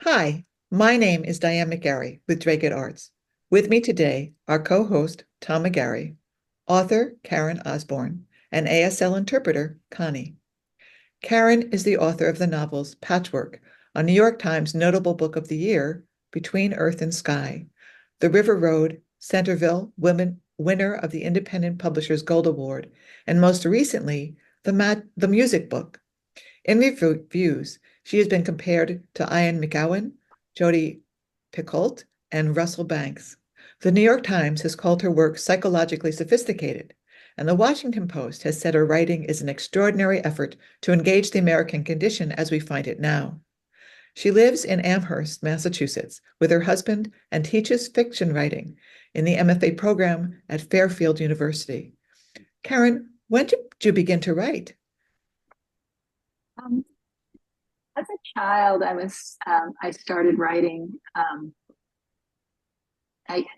Hi, my name is Diane McGarry with Dragut Arts. With me today are co-host Tom McGarry, author Karen Osborn, and ASL interpreter Connie. Karen is the author of the novels Patchwork, a New York Times notable book of the year, Between Earth and Sky, The River Road, Centerville, winner of the Independent Publishers Gold Award, and most recently, the music book. In reviews, she has been compared to Ian McEwan, Jodi Picoult, and Russell Banks. The New York Times has called her work psychologically sophisticated, and the Washington Post has said her writing is an extraordinary effort to engage the American condition as we find it now. She lives in Amherst, Massachusetts, with her husband and teaches fiction writing in the M.F.A. program at Fairfield University. Karen, when did you begin to write? Um, as a child, I started writing.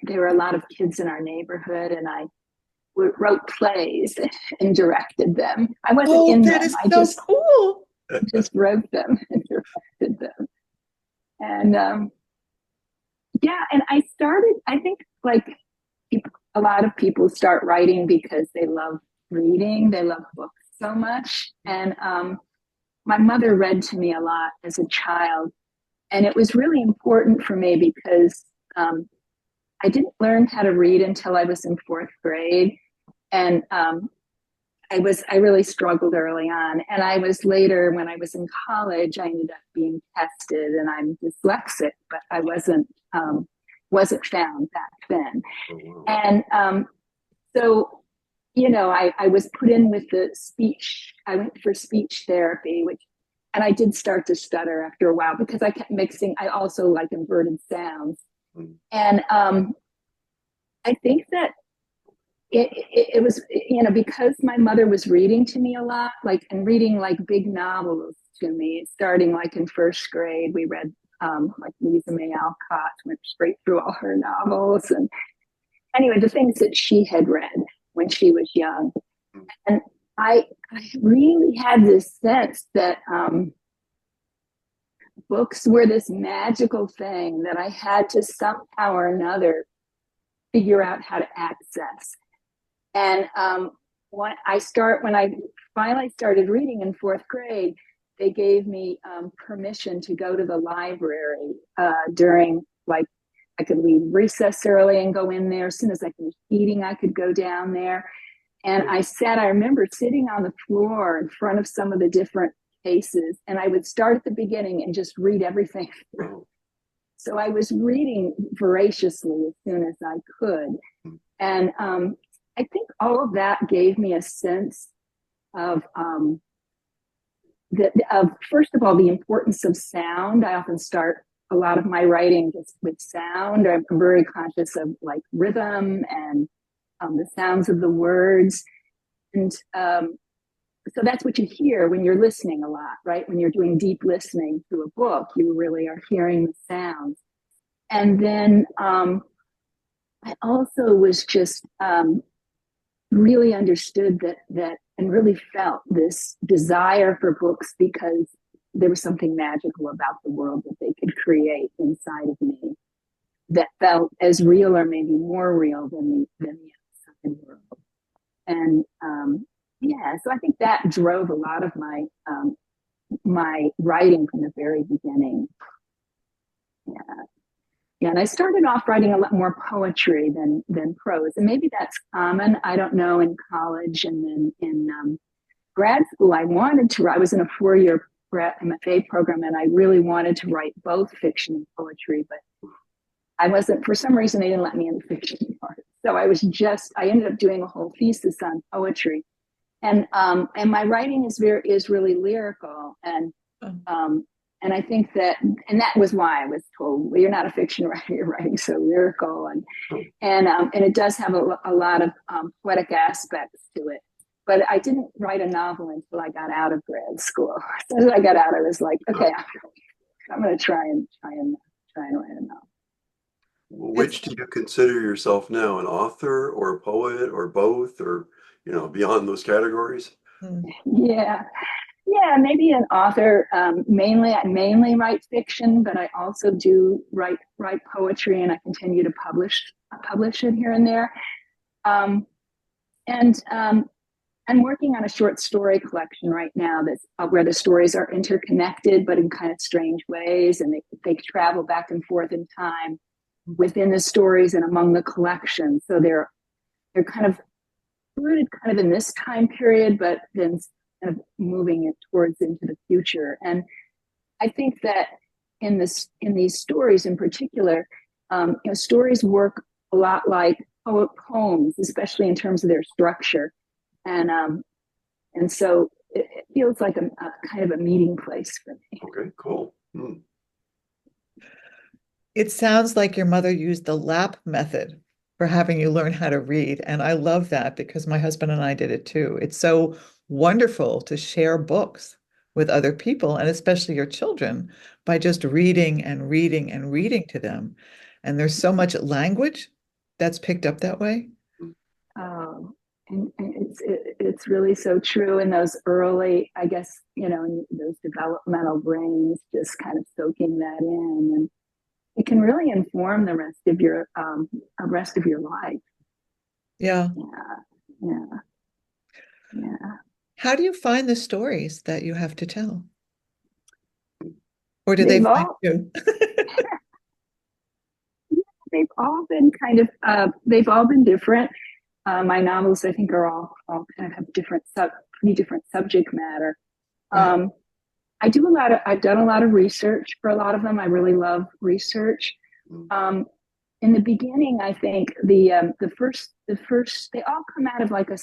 There were a lot of kids in our neighborhood, and I wrote plays and directed them. I wasn't Oh, in that them. is I so just cool. just wrote them and directed them. And yeah, and I started. I think like a lot of people start writing because they love reading. They love books so much, and my mother read to me a lot as a child. And it was really important for me because I didn't learn how to read until I was in fourth grade. And I really struggled early on. And I was later, when I was in college, I ended up being tested and I'm dyslexic, but I wasn't found back then. Oh, wow. And so, I was put in with the speech. I went for speech therapy, and I did start to stutter after a while because I kept mixing. I also like inverted sounds. And I think that it was, because my mother was reading to me a lot, and reading like big novels to me, starting like in first grade. We read like Lisa May Alcott, went straight through all her novels. And anyway, the things that she had read when she was young. And I really had this sense that books were this magical thing that I had to somehow or another figure out how to access. And when I finally started reading in fourth grade, they gave me permission to go to the library during, like, I could leave recess early and go in there. As soon as I finished eating, I could go down there. And I remember sitting on the floor in front of some of the different cases, and I would start at the beginning and just read everything through. So I was reading voraciously as soon as I could. And I think all of that gave me a sense of, first of all, the importance of sound. I often start a lot of my writing just with sound. I'm very conscious of like rhythm and the sounds of the words. And so that's what you hear when you're listening a lot, right? When you're doing deep listening to a book, you really are hearing the sounds. And then I also was just really understood that and really felt this desire for books because there was something magical about the world that they could create inside of me that felt as real or maybe more real than the outside world. And yeah, so I think that drove a lot of my writing from the very beginning. Yeah. Yeah, and I started off writing a lot more poetry than prose, and maybe that's common. I don't know. In college and then in grad school, I was in a 4-year M.F.A. program, and I really wanted to write both fiction and poetry, but I wasn't. For some reason, they didn't let me in the fiction part. So I ended up doing a whole thesis on poetry, and my writing is really lyrical, and I think and that was why I was told, well, you're not a fiction writer, you're writing so lyrical. And it does have a lot of poetic aspects to it. But I didn't write a novel until I got out of grad school. As soon as I got out, I was like, okay, I'm going to try and write a novel. Which do you consider yourself now, an author or a poet or both, or, beyond those categories? Yeah. Yeah, maybe an author. I mainly write fiction, but I also do write poetry, and I continue to publish it here and there. Um, and I'm working on a short story collection right now that's where the stories are interconnected, but in kind of strange ways, and they travel back and forth in time within the stories and among the collection. So they're kind of rooted kind of in this time period, but then kind of moving it towards into the future. And I think that in these stories in particular, stories work a lot like poems, especially in terms of their structure, and so it feels like a kind of a meeting place for me. Okay, cool. Hmm. It sounds like your mother used the lap method for having you learn how to read. And I love that because my husband and I did it too. It's so wonderful to share books with other people and especially your children by just reading and reading and reading to them. And there's so much language that's picked up that way. Um, and it's really so true in those early, I guess, in those developmental brains, just kind of soaking that in, and it can really inform the rest of your life. Yeah. Yeah, yeah. How do you find the stories that you have to tell? Or do they They've find all you? they've all been they've all been different. My novels, I think, are all kind of have pretty different subject matter. Right. I've done a lot of research for a lot of them. I really love research. In the beginning, I think the first they all come out of like a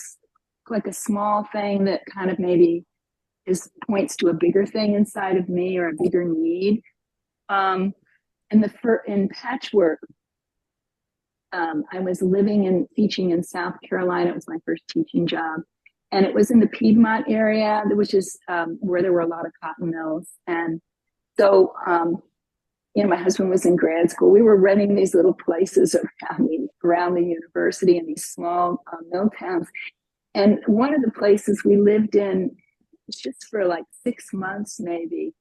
small thing that kind of maybe points to a bigger thing inside of me or a bigger need. In Patchwork, I was living and teaching in South Carolina. It was my first teaching job. And it was in the Piedmont area, which is where there were a lot of cotton mills. And so, my husband was in grad school. We were renting these little places around the university in these small mill towns. And one of the places we lived in, just for like 6 months maybe,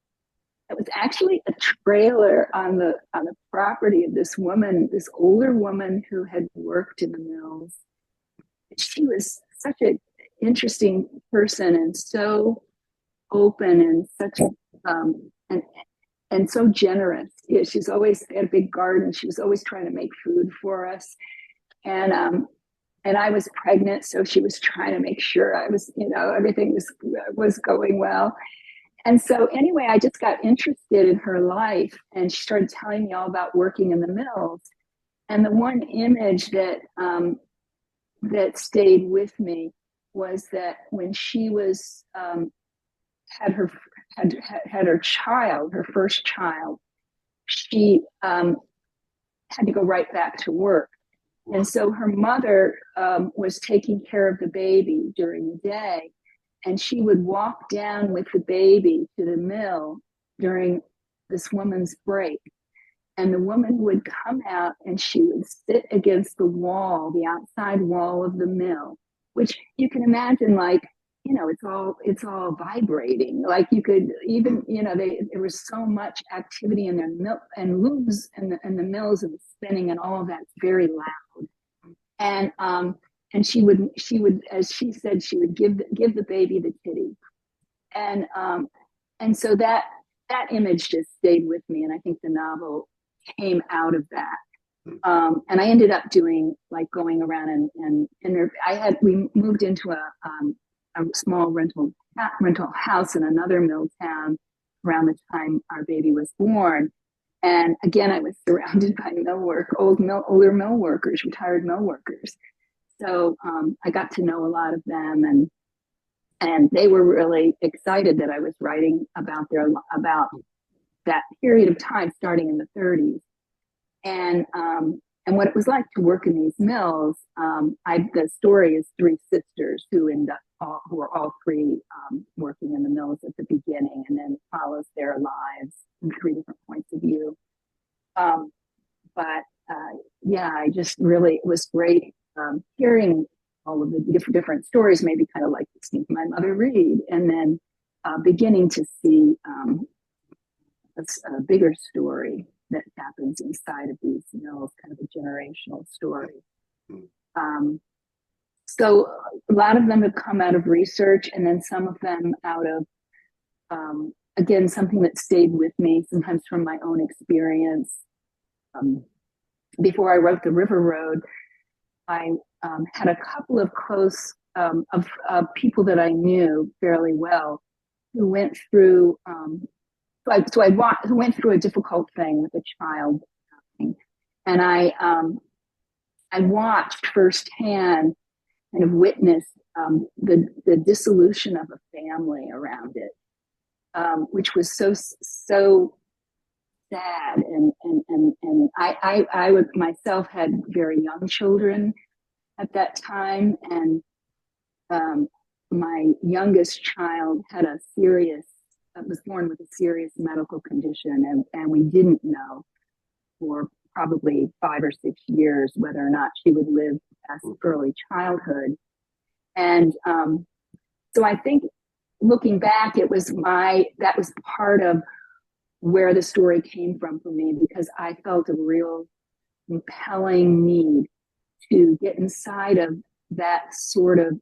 it was actually a trailer on the property of this older woman who had worked in the mills. She was such an interesting person and so open and such and so generous. Yeah, she's always had a big garden. She was always trying to make food for us, and I was pregnant, so she was trying to make sure I was, everything was going well. And so anyway, I just got interested in her life, and she started telling me all about working in the mills. And the one image that stayed with me was that when she was had her child, her first child, she had to go right back to work. And so her mother was taking care of the baby during the day, and she would walk down with the baby to the mill during this woman's break. And the woman would come out and she would sit against the wall, the outside wall of the mill, which you can imagine, like, it's all vibrating. Like you could even, there was so much activity in their mill and looms and the mills and the spinning and all of that's very loud. And she would, as she said, she would give the baby the titty. And so that image just stayed with me. And I think the novel came out of that. And I ended up going around and we moved into a small rental house in another mill town around the time our baby was born. And again, I was surrounded by older mill workers, retired mill workers. So I got to know a lot of them, and they were really excited that I was writing about that period of time starting in the 30s. And what it was like to work in these mills. The story is three sisters who are all three working in the mills at the beginning, and then follows their lives from three different points of view. I just really, it was great hearing all of the different stories, maybe kind of like listening to my mother read, and then beginning to see a bigger story that happens inside of these mills, kind of a generational story. So a lot of them have come out of research, and then some of them out of, again, something that stayed with me, sometimes from my own experience. Before I wrote The River Road, I had a couple of close of people that I knew fairly well who went through, who went through a difficult thing with a child, and I watched firsthand, kind of witnessed the dissolution of a family around it, which was so sad. And I would myself had very young children at that time, and my youngest child had was born with a serious medical condition, and we didn't know for probably 5 or 6 years whether or not she would live past early childhood. And so I think, looking back, that was part of where the story came from for me, because I felt a real compelling need to get inside of that sort of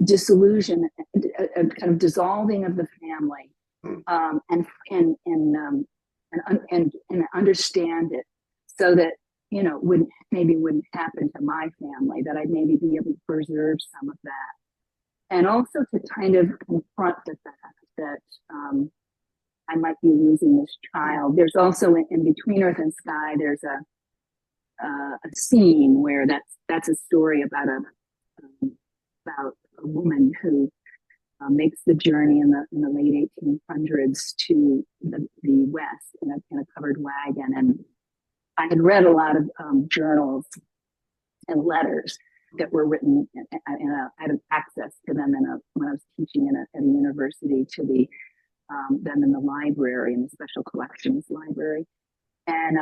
disillusion, a kind of dissolving of the family, and understand it, so that wouldn't happen to my family, that I'd maybe be able to preserve some of that, and also to kind of confront the fact that I might be losing this child. There's also in Between Earth and Sky, there's a scene where that's a story about a woman who makes the journey in the late 1800s to the West in a covered wagon. And I had read a lot of journals and letters that were written, I had access to them when I was teaching at a university, to them in the library, in the special collections library. And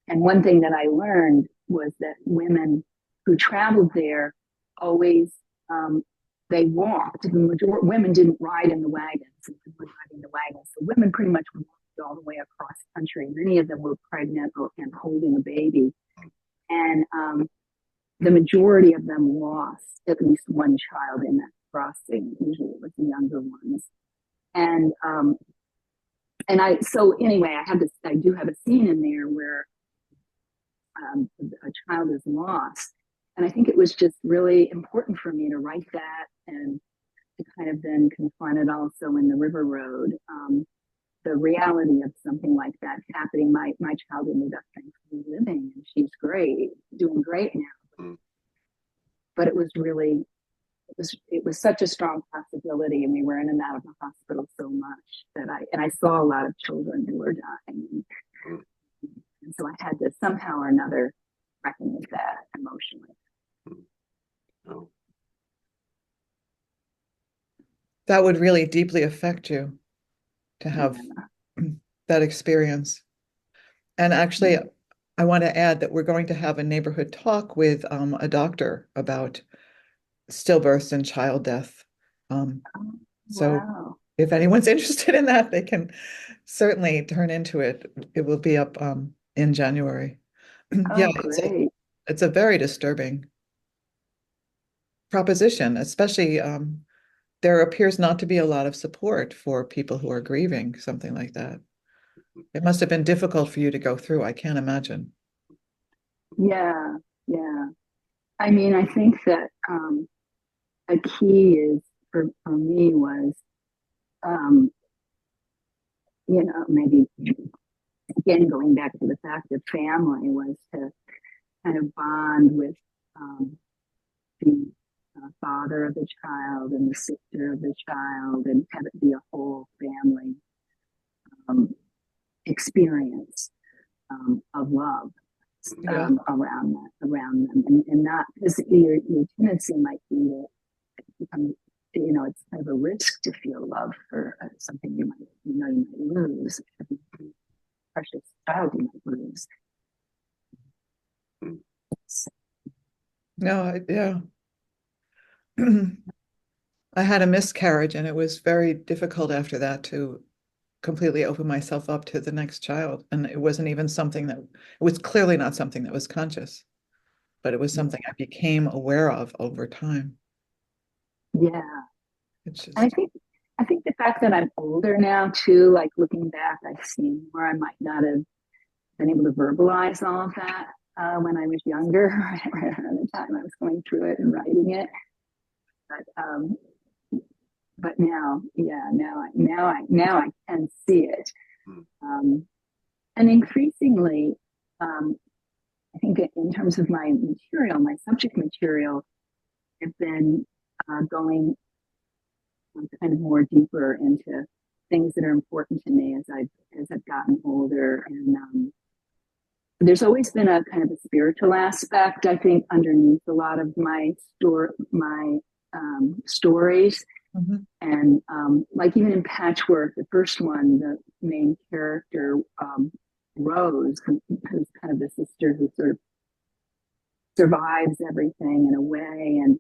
one thing that I learned was that women who traveled there always, they walked. The majority women didn't ride in the wagons. So women pretty much walked all the way across country. Many of them were pregnant and holding a baby. And the majority of them lost at least one child in that crossing. Usually it was the younger ones. So anyway, I do have a scene in there where a child is lost. And I think it was just really important for me to write that, and to kind of then confront it also in The River Road, the reality of something like that happening. My child ended up thankfully living, and she's great, doing great now. But it was such a strong possibility, and we were in and out of the hospital so much that I saw a lot of children who were dying. And so I had to somehow or another reckon with that emotionally. Oh. That would really deeply affect you to have that experience. And actually, I want to add that we're going to have a neighborhood talk with a doctor about stillbirths and child death. So if anyone's interested in that, they can certainly turn into it. It will be up in January. Yeah, great. It's a very disturbing proposition, especially there appears not to be a lot of support for people who are grieving something like that. It must have been difficult for you to go through. I can't imagine. Yeah. I mean, I think that a key is for me was, maybe again going back to the fact of family, was to kind of bond with the father of the child and the sister of the child, and have it be a whole family experience of love around them, and not, because your tendency might be to become, it's kind of a risk to feel love for something you might lose, precious child you might lose. No, yeah. I had a miscarriage, and it was very difficult after that to completely open myself up to the next child. And it wasn't even something that, it was clearly not something that was conscious, but it was something I became aware of over time. Yeah. It's And just, I think the fact that I'm older now too, like looking back, I've seen where I might not have been able to verbalize all of that when I was younger, right around the time I was going through it and writing it. But but now, yeah, now I can see it, and increasingly, I think in terms of my material, my subject material, I've been going kind of more deeper into things that are important to me as I've gotten older, and there's always been a kind of a spiritual aspect, I think, underneath a lot of my stories. mhm. And like even in Patchwork, the first one, the main character, Rose, who's kind of the sister who sort of survives everything in a way, and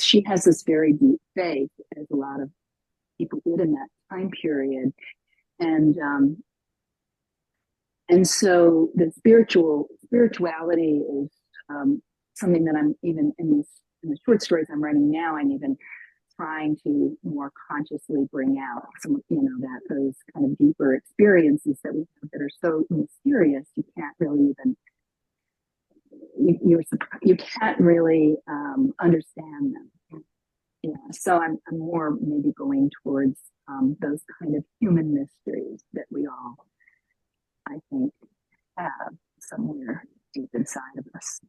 she has this very deep faith, as a lot of people did in that time period, and and so the spirituality is something that I'm even in the short stories I'm writing now. I'm even trying to more consciously bring out some, that those kind of deeper experiences that we have that are so mysterious, you can't really even you can't really understand them. Yeah, so I'm more maybe going towards those kind of human mysteries that we all, I think, have somewhere deep inside of us.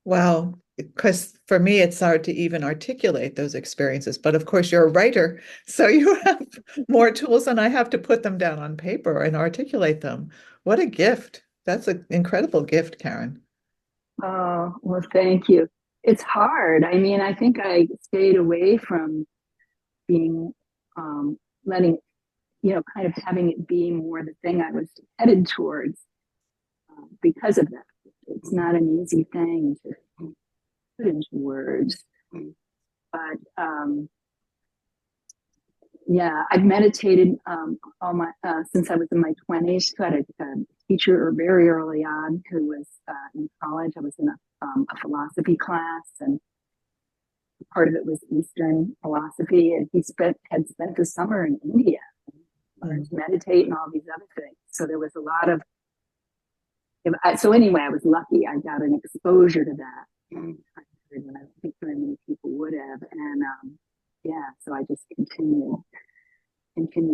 Wow. Because for me, it's hard to even articulate those experiences. But of course, you're a writer, so you have more tools, and I have to put them down on paper and articulate them. What a gift. That's an incredible gift, Karen. Oh, well, thank you. It's hard. I mean, I think I stayed away from being, letting, kind of having it be more the thing I was headed towards because of that. It's not an easy thing to put into words. But yeah, I've meditated all my since I was in my 20s. Got a teacher very early on who was in college. I was in a philosophy class, and part of it was Eastern philosophy. And he had spent the summer in India, learned to meditate and all these other things. So there was a lot of. So anyway, I was lucky. I got an exposure to that when I think very many people would have, and yeah, so I just continued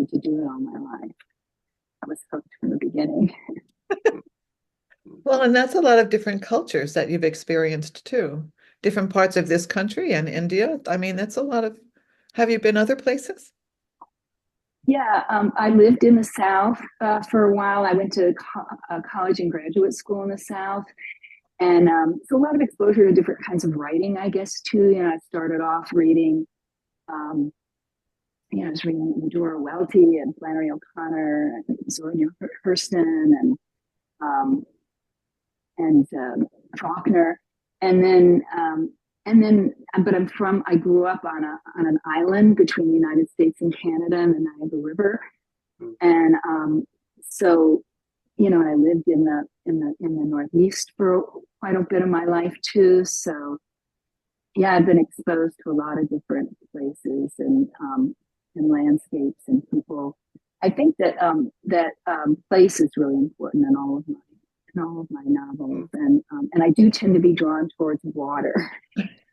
to do it all my life. I was hooked from the beginning. Well, and that's a lot of different cultures that you've experienced too. Different parts of this country and India. I mean, that's a lot of. Have you been other places? Yeah, I lived in the South for a while. I went to college and graduate school in the South. And so a lot of exposure to different kinds of writing, I guess, too. I started off reading, I was reading Eudora Welty and Flannery O'Connor and Zora Hurston and Faulkner. And then, but I grew up on an island between the United States and Canada and the Niagara River. And so, I lived in the Northeast for quite a bit of my life too. So yeah, I've been exposed to a lot of different places and landscapes and people. I think that place is really important in all of my novels, and I do tend to be drawn towards water.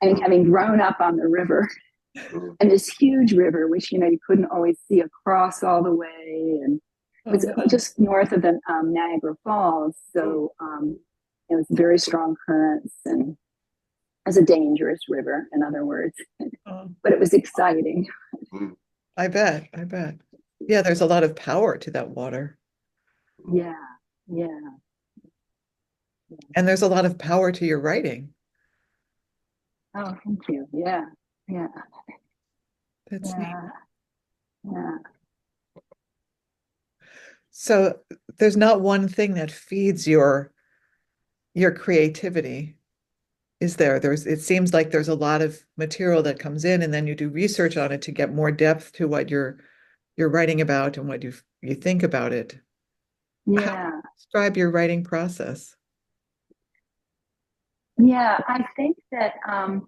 And having grown up on the river, and this huge river, which you couldn't always see across all the way, and it was just north of the Niagara Falls, so it was very strong currents, and it was a dangerous river, in other words. But it was exciting. I bet. I bet. Yeah, there's a lot of power to that water. Yeah, yeah. And there's a lot of power to your writing. Oh, thank you. Yeah, yeah, That's neat. yeah, yeah. So there's not one thing that feeds your creativity. is there? It seems like there's a lot of material that comes in, and then you do research on it to get more depth to what you're writing about and what you think about it. How do Yeah. you describe your writing process? Yeah, I think that I'm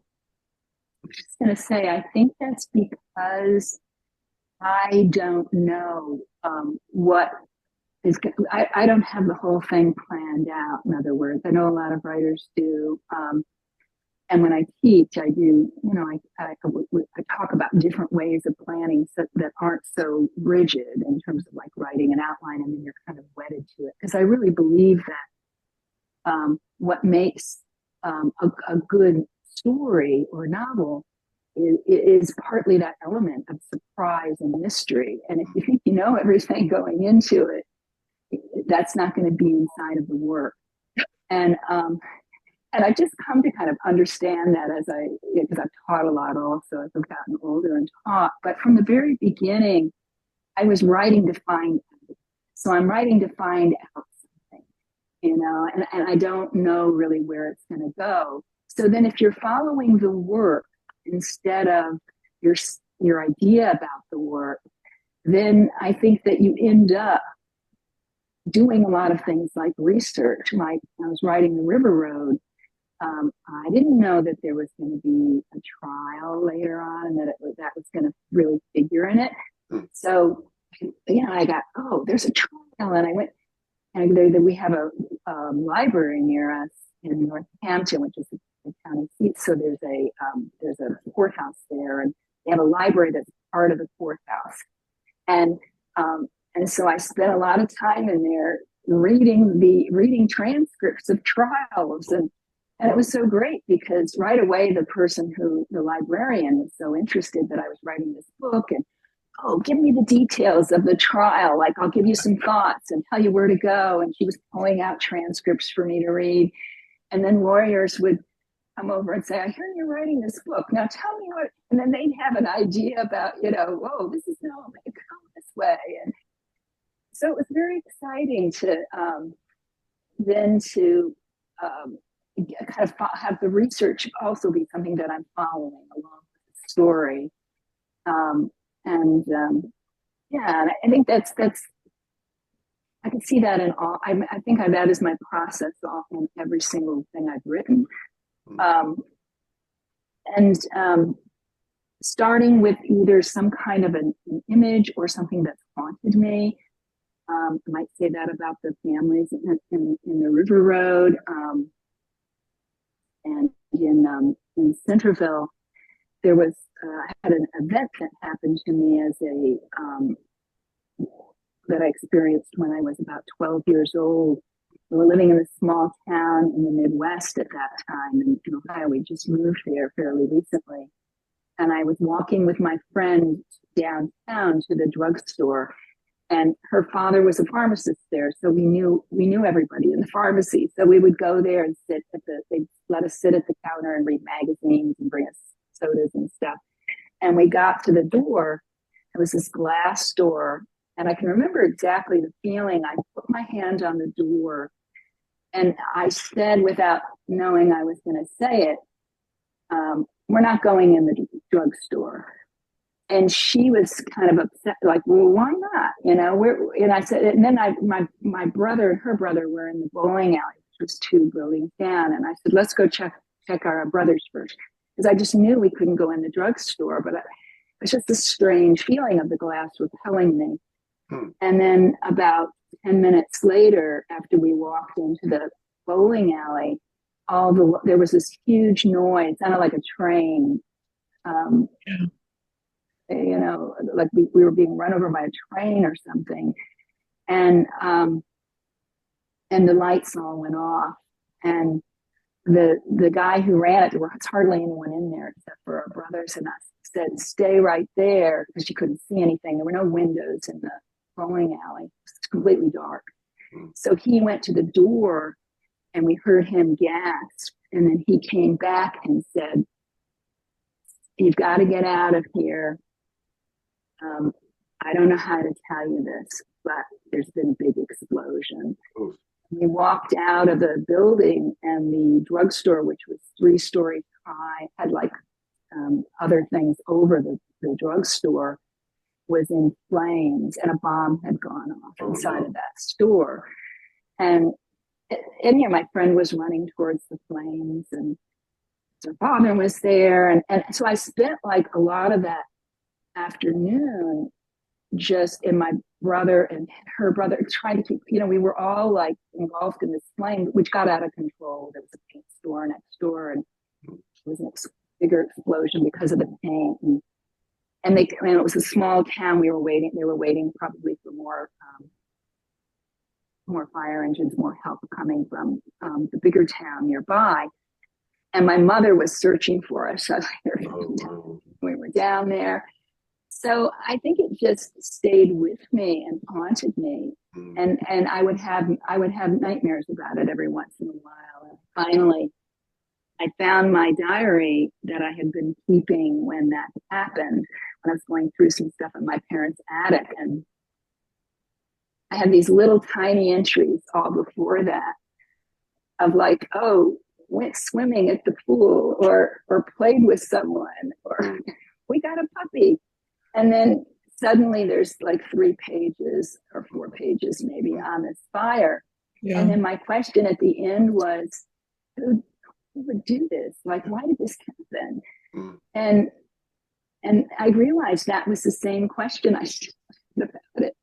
just going to say, I think that's because I don't know what is. I don't have the whole thing planned out. In other words, I know a lot of writers do, and when I teach, I do. I talk about different ways of planning that aren't so rigid in terms of like writing an outline, and then you're kind of wedded to it. Because I really believe that what makes a good story or novel is partly that element of surprise and mystery. And if you think you know everything going into it, that's not going to be inside of the work. And I've just come to kind of understand that because I've taught a lot also as I've gotten older and taught. But from the very beginning, I was writing to find out. So I'm writing to find out something, and I don't know really where it's going to go. So then if you're following the work instead of your idea about the work, then I think that you end up doing a lot of things like research. Like I was writing The River Road. I didn't know that there was going to be a trial later on, and that was going to really figure in it. So, I got, there's a trial, and I went, and we have a library near us in Northampton, which is the county seat. So there's a courthouse there, and they have a library that's part of the courthouse, and so I spent a lot of time in there reading transcripts of trials, and it was so great because right away the librarian was so interested that I was writing this book, and give me the details of the trial. Like, I'll give you some thoughts and tell you where to go. And she was pulling out transcripts for me to read. And then lawyers would come over and say, I hear you're writing this book. Now tell me what, and then they'd have an idea about, this is how I'm going to go this way. And so it was very exciting to then to kind of have the research also be something that I'm following along with the story. And I think that's I can see that in all. I think that is my process in every single thing I've written, and starting with either some kind of an image or something that's haunted me. I might say that about the families in the River Road, and in Centerville. There was I had an event that happened to me that I experienced when I was about 12 years old. We were living in a small town in the Midwest at that time in Ohio. We just moved there fairly recently. And I was walking with my friend downtown to the drugstore, and her father was a pharmacist there. So we knew everybody in the pharmacy. So we would go there and they'd let us sit at the counter and read magazines and bring us sodas and stuff. And we got to the door. It was this glass door. And I can remember exactly the feeling. I put my hand on the door and I said, without knowing I was going to say it, we're not going in the drugstore. And she was kind of upset, like, well, why not? And I said, and then my brother and her brother were in the bowling alley, which was 2 buildings down. And I said, let's go check our brothers first. Because I just knew we couldn't go in the drugstore, but it was just a strange feeling of the glass repelling me. And then about 10 minutes later, after we walked into the bowling alley, there was this huge noise, sounded like a train. Like we were being run over by a train or something. And the lights all went off. And the guy who ran it, there was hardly anyone in there except for our brothers and us, said, stay right there, because you couldn't see anything. There were no windows in the bowling alley. It was completely dark. So he went to the door and we heard him gasp. And then he came back and said, you've got to get out of here. I don't know how to tell you this, but there's been a big explosion. We walked out of the building, and the drugstore, which was 3 stories high, had like other things over the drugstore, was in flames, and a bomb had gone off inside of that store. And my friend was running towards the flames, and her father was there. And so I spent like a lot of that afternoon just in my brother and her brother trying to keep, we were all like engulfed in this flame, which got out of control. There was a paint store next door, and it was a bigger explosion because of the paint. And it was a small town. They were waiting probably for more fire engines, more help coming from the bigger town nearby. And my mother was searching for us. We were down there. So I think it just stayed with me and haunted me. And I would have nightmares about it every once in a while. And finally, I found my diary that I had been keeping when that happened, when I was going through some stuff in my parents' attic. And I had these little tiny entries all before that of like, oh, went swimming at the pool, or played with someone, or we got a puppy. And then suddenly there's like 3 pages or 4 pages maybe on this fire. Yeah. And then my question at the end was, who would do this? Like, why did this happen? And I realized that was the same question I should have about it.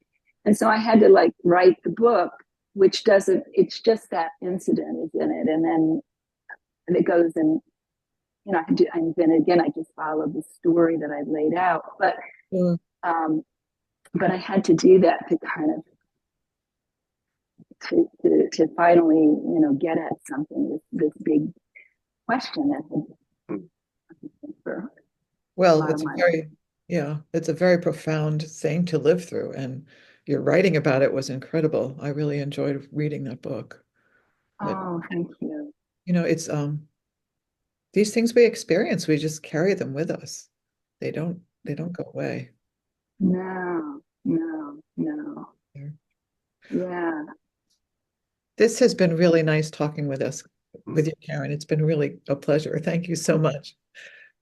And so I had to like write the book, which it's just that incident is in it. And then it goes and, and then again, I just followed the story that I laid out. But I had to do that to kind of to finally, get at something, this big question that well, it's a very profound thing to live through, and your writing about it was incredible. I really enjoyed reading that book. Oh, thank you. It's these things we experience, we just carry them with us. They don't go away. No. Yeah. This has been really nice talking with you, Karen. It's been really a pleasure. Thank you so much.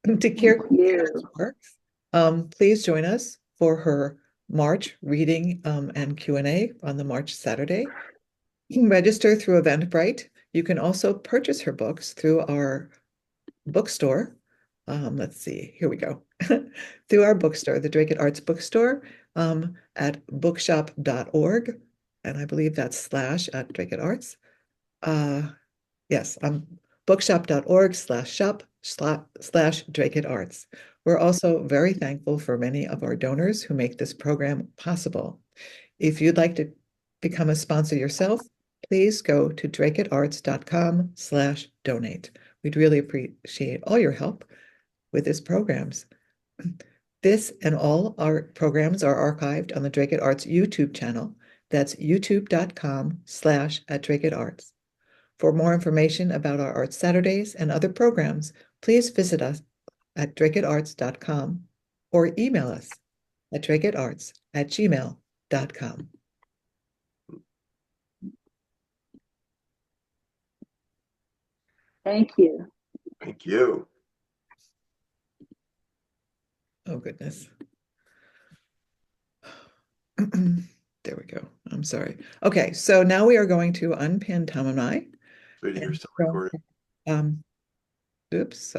To Karen's works, please join us for her March reading and Q&A on the March Saturday. You can register through Eventbrite. You can also purchase her books through our bookstore. Let's see, here we go. Through our bookstore, the Drake Arts bookstore, at bookshop.org. And I believe that's / at Drake Arts. Yes, bookshop.org/shop/Drake Arts. We're also very thankful for many of our donors who make this program possible. If you'd like to become a sponsor yourself, please go to drakeatarts.com/donate. We'd really appreciate all your help with these programs. This and all our programs are archived on the Drake Arts YouTube channel. That's youtube.com/@drakeatarts. For more information about our Art Saturdays and other programs, please visit us at drakeatarts.com or email us at drakeatarts@gmail.com. Thank you. Thank you. Oh, goodness. There we go. I'm sorry. Okay, so now we are going to unpin Tom and I. Wait, you're still recording. Oops.